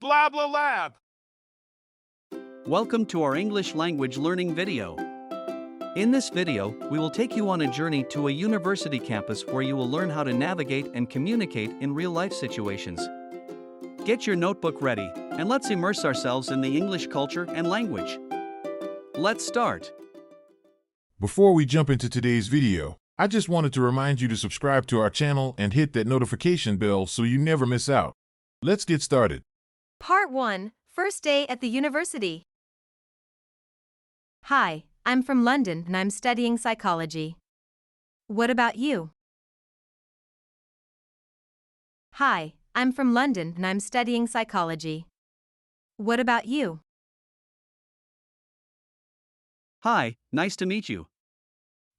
BlaBla LAB. Welcome to our English language learning video. In this video, we will take you on a journey to a university campus where you will learn how to navigate and communicate in real-life situations. Get your notebook ready, and let's immerse ourselves in the English culture and language. Let's start. Before we jump into today's video, I just wanted to remind you to subscribe to our channel and hit that notification bell so you never miss out. Let's get started. Part 1. First day at the university. Hi, I'm from London and I'm studying psychology. What about you? Hi, I'm from London and I'm studying psychology. What about you? Hi, nice to meet you.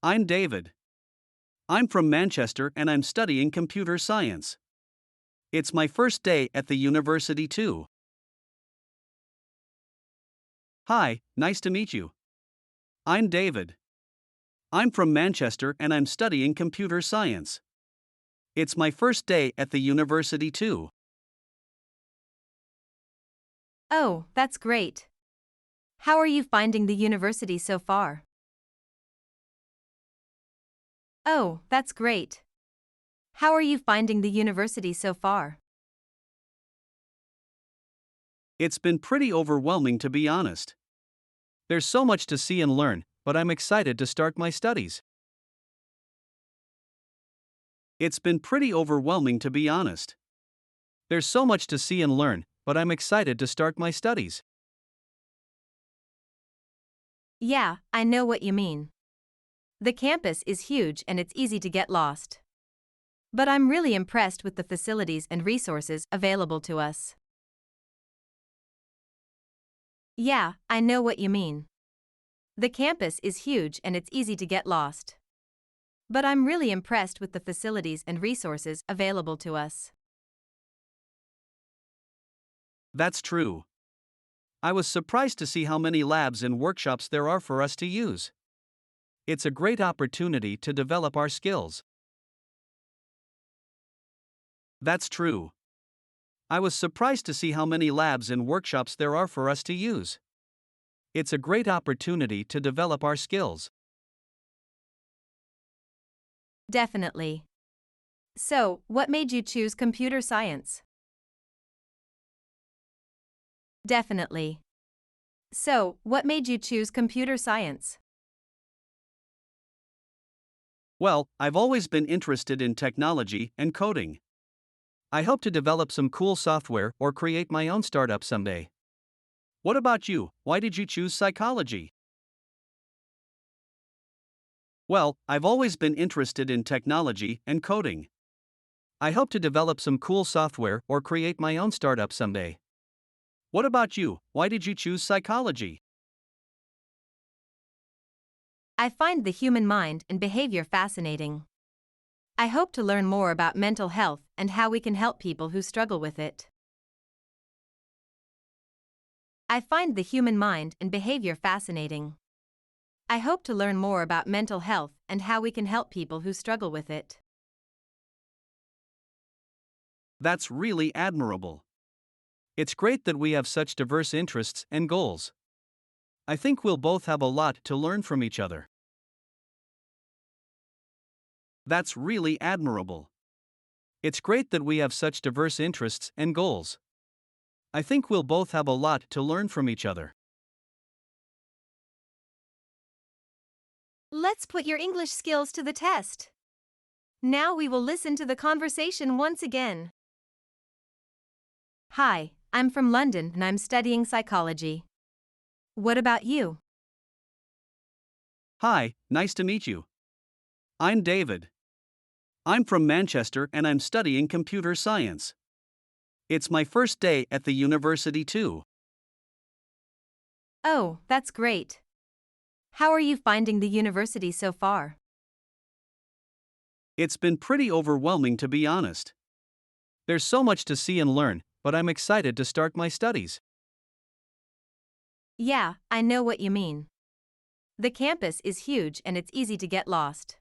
I'm David. I'm from Manchester and I'm studying computer science. It's my first day at the university too. Hi, nice to meet you. I'm David. I'm from Manchester and I'm studying computer science. It's my first day at the university too. Oh, that's great. How are you finding the university so far? Oh, that's great. How are you finding the university so far? It's been pretty overwhelming, to be honest. There's so much to see and learn, but I'm excited to start my studies. It's been pretty overwhelming, to be honest. There's so much to see and learn, but I'm excited to start my studies. Yeah, I know what you mean. The campus is huge and it's easy to get lost. But I'm really impressed with the facilities and resources available to us. Yeah, I know what you mean. The campus is huge and it's easy to get lost. But I'm really impressed with the facilities and resources available to us. That's true. I was surprised to see how many labs and workshops there are for us to use. It's a great opportunity to develop our skills. That's true. I was surprised to see how many labs and workshops there are for us to use. It's a great opportunity to develop our skills. Definitely. So, what made you choose computer science? Definitely. So, what made you choose computer science? Well, I've always been interested in technology and coding. I hope to develop some cool software or create my own startup someday. What about you? Why did you choose psychology? Well, I've always been interested in technology and coding. I hope to develop some cool software or create my own startup someday. What about you? Why did you choose psychology? I find the human mind and behavior fascinating. I hope to learn more about mental health and how we can help people who struggle with it. I find the human mind and behavior fascinating. I hope to learn more about mental health and how we can help people who struggle with it. That's really admirable. It's great that we have such diverse interests and goals. I think we'll both have a lot to learn from each other. That's really admirable. It's great that we have such diverse interests and goals. I think we'll both have a lot to learn from each other. Let's put your English skills to the test. Now we will listen to the conversation once again. Hi, I'm from London and I'm studying psychology. What about you? Hi, nice to meet you. I'm David. I'm from Manchester and I'm studying computer science. It's my first day at the university too. Oh, that's great. How are you finding the university so far? It's been pretty overwhelming, to be honest. There's so much to see and learn, but I'm excited to start my studies. Yeah, I know what you mean. The campus is huge and it's easy to get lost.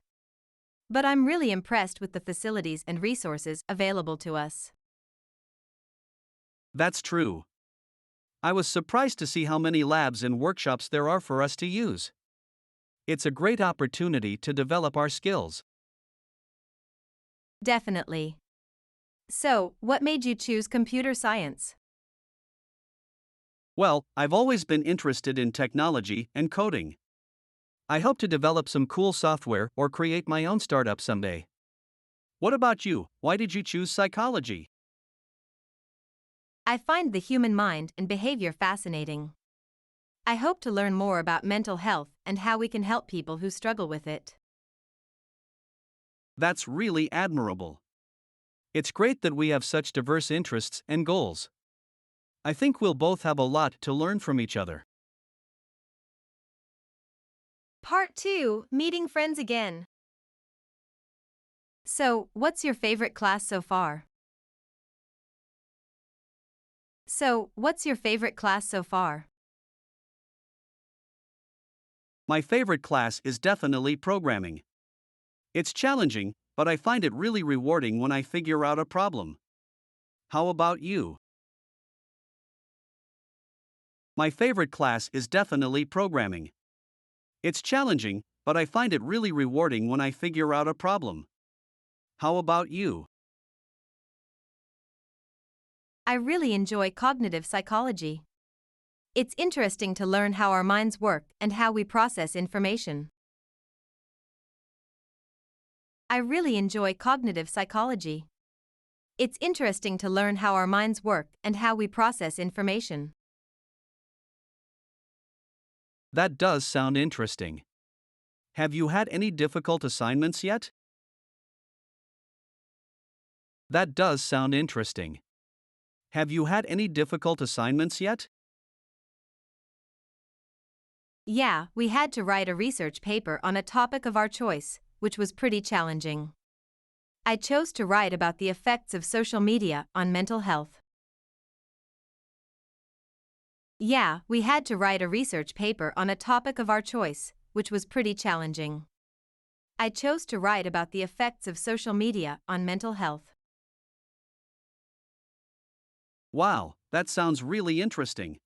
But I'm really impressed with the facilities and resources available to us. That's true. I was surprised to see how many labs and workshops there are for us to use. It's a great opportunity to develop our skills. Definitely. So, what made you choose computer science? Well, I've always been interested in technology and coding. I hope to develop some cool software or create my own startup someday. What about you? Why did you choose psychology? I find the human mind and behavior fascinating. I hope to learn more about mental health and how we can help people who struggle with it. That's really admirable. It's great that we have such diverse interests and goals. I think we'll both have a lot to learn from each other. Part 2, Meeting Friends Again. So, what's your favorite class so far? My favorite class is definitely programming. It's challenging, but I find it really rewarding when I figure out a problem. How about you? My favorite class is definitely programming. It's challenging, but I find it really rewarding when I figure out a problem. How about you? I really enjoy cognitive psychology. It's interesting to learn how our minds work and how we process information. I really enjoy cognitive psychology. It's interesting to learn how our minds work and how we process information. That does sound interesting. Have you had any difficult assignments yet? That does sound interesting. Have you had any difficult assignments yet? Yeah, we had to write a research paper on a topic of our choice, which was pretty challenging. I chose to write about the effects of social media on mental health. Yeah, we had to write a research paper on a topic of our choice, which was pretty challenging. I chose to write about the effects of social media on mental health. Wow, that sounds really interesting.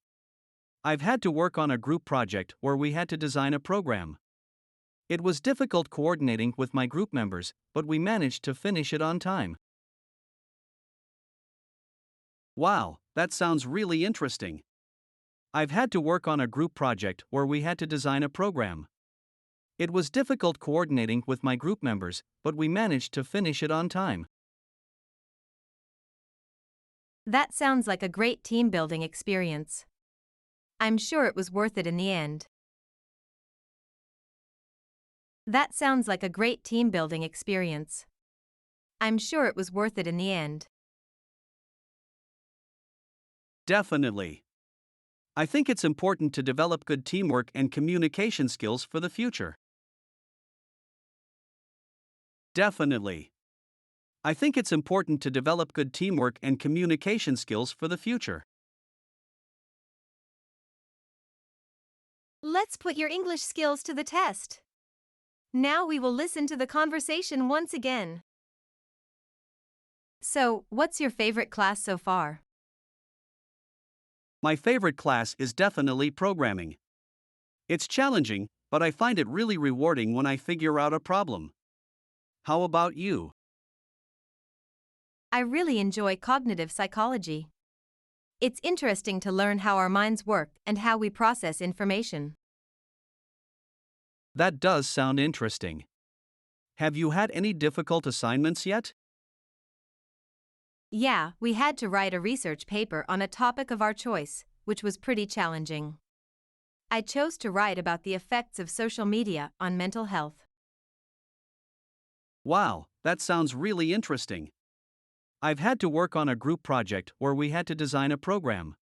I've had to work on a group project where we had to design a program. It was difficult coordinating with my group members, but we managed to finish it on time. Wow, that sounds really interesting. I've had to work on a group project where we had to design a program. It was difficult coordinating with my group members, but we managed to finish it on time. That sounds like a great team building experience. I'm sure it was worth it in the end. That sounds like a great team building experience. I'm sure it was worth it in the end. Definitely. I think it's important to develop good teamwork and communication skills for the future. Definitely. I think it's important to develop good teamwork and communication skills for the future. Let's put your English skills to the test. Now we will listen to the conversation once again. So, what's your favorite class so far? My favorite class is definitely programming. It's challenging, but I find it really rewarding when I figure out a problem. How about you? I really enjoy cognitive psychology. It's interesting to learn how our minds work and how we process information. That does sound interesting. Have you had any difficult assignments yet? Yeah, we had to write a research paper on a topic of our choice, which was pretty challenging. I chose to write about the effects of social media on mental health. Wow, that sounds really interesting. I've had to work on a group project where we had to design a program.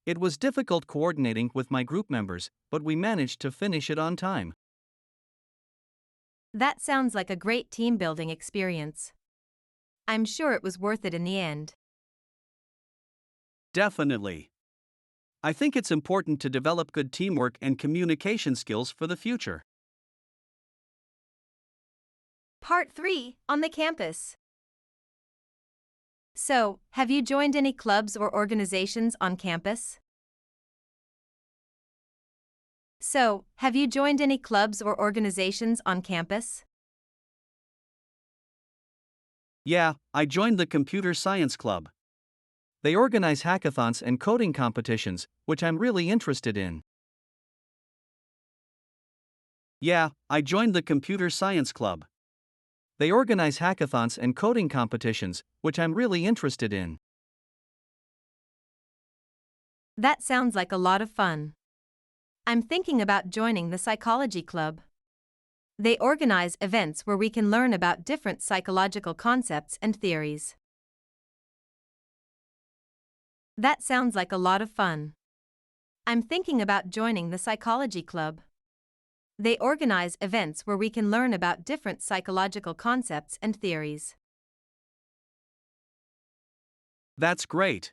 It was difficult coordinating with my group members, but we managed to finish it on time. That sounds like a great team building experience. I'm sure it was worth it in the end. Definitely. I think it's important to develop good teamwork and communication skills for the future. Part 3, on the campus. So, have you joined any clubs or organizations on campus? So, have you joined any clubs or organizations on campus? Yeah, I joined the Computer Science Club. They organize hackathons and coding competitions, which I'm really interested in. Yeah, I joined the Computer Science Club. They organize hackathons and coding competitions, which I'm really interested in. That sounds like a lot of fun. I'm thinking about joining the psychology club. They organize events where we can learn about different psychological concepts and theories. That sounds like a lot of fun. I'm thinking about joining the psychology club. They organize events where we can learn about different psychological concepts and theories. That's great.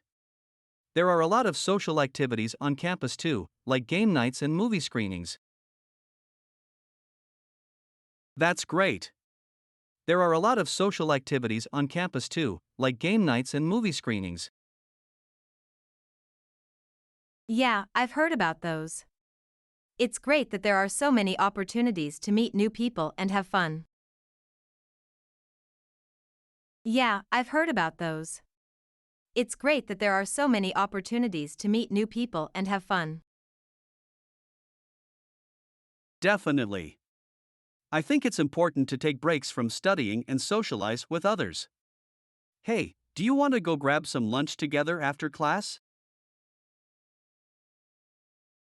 There are a lot of social activities on campus too, like game nights and movie screenings. That's great. There are a lot of social activities on campus too, like game nights and movie screenings. Yeah, I've heard about those. It's great that there are so many opportunities to meet new people and have fun. Yeah, I've heard about those. It's great that there are so many opportunities to meet new people and have fun. Definitely. I think it's important to take breaks from studying and socialize with others. Hey, do you want to go grab some lunch together after class?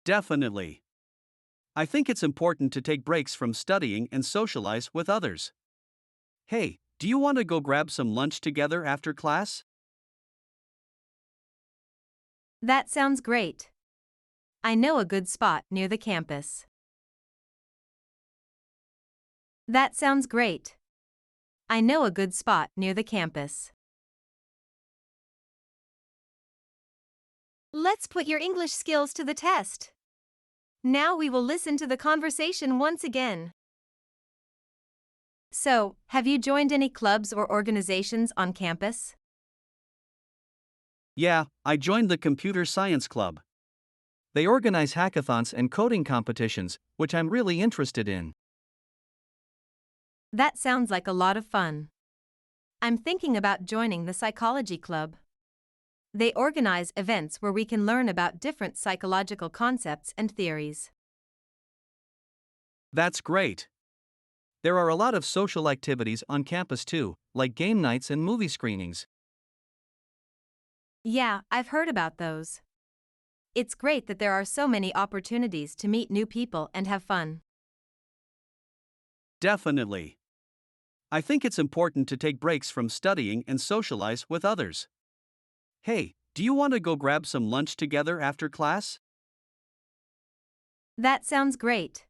Definitely. I think it's important to take breaks from studying and socialize with others. Hey, do you want to go grab some lunch together after class? That sounds great. I know a good spot near the campus. That sounds great. I know a good spot near the campus. Let's put your English skills to the test. Now we will listen to the conversation once again. So, have you joined any clubs or organizations on campus? Yeah, I joined the Computer Science Club. They organize hackathons and coding competitions, which I'm really interested in. That sounds like a lot of fun. I'm thinking about joining the psychology club. They organize events where we can learn about different psychological concepts and theories. That's great. There are a lot of social activities on campus too, like game nights and movie screenings. Yeah, I've heard about those. It's great that there are so many opportunities to meet new people and have fun. Definitely. I think it's important to take breaks from studying and socialize with others. Hey, do you want to go grab some lunch together after class? That sounds great.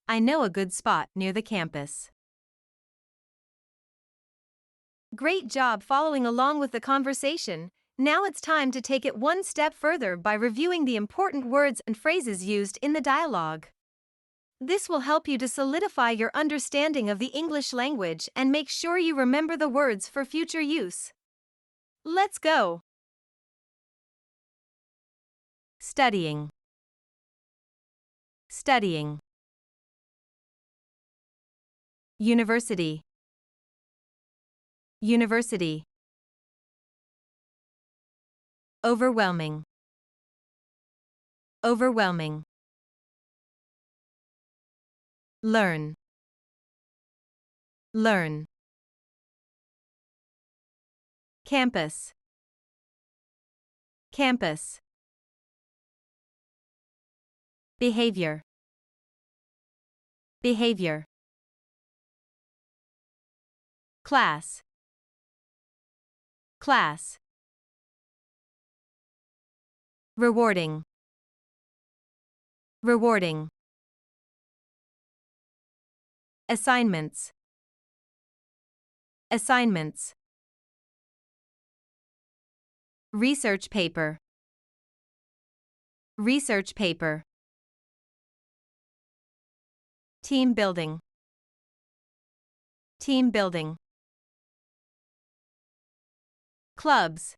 I know a good spot near the campus. Great job following along with the conversation. Now it's time to take it one step further by reviewing the important words and phrases used in the dialogue. This will help you to solidify your understanding of the English language and make sure you remember the words for future use. Let's go. Studying. Studying. University. University. Overwhelming. Overwhelming. Learn. Learn. Campus. Campus. Behavior. Behavior. Class. Class. Rewarding. Rewarding. Assignments. Assignments. Research paper. Research paper. Team building. Team building. Clubs.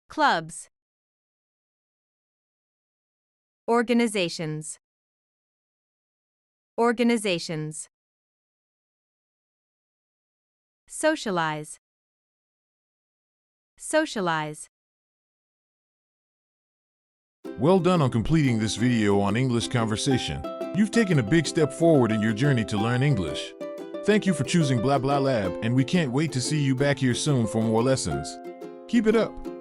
Clubs. Organizations. Organizations. Socialize. Socialize. Well done on completing this video on English conversation. You've taken a big step forward in your journey to learn English. Thank you for choosing BlaBla LAB, and we can't wait to see you back here soon for more lessons. Keep it up!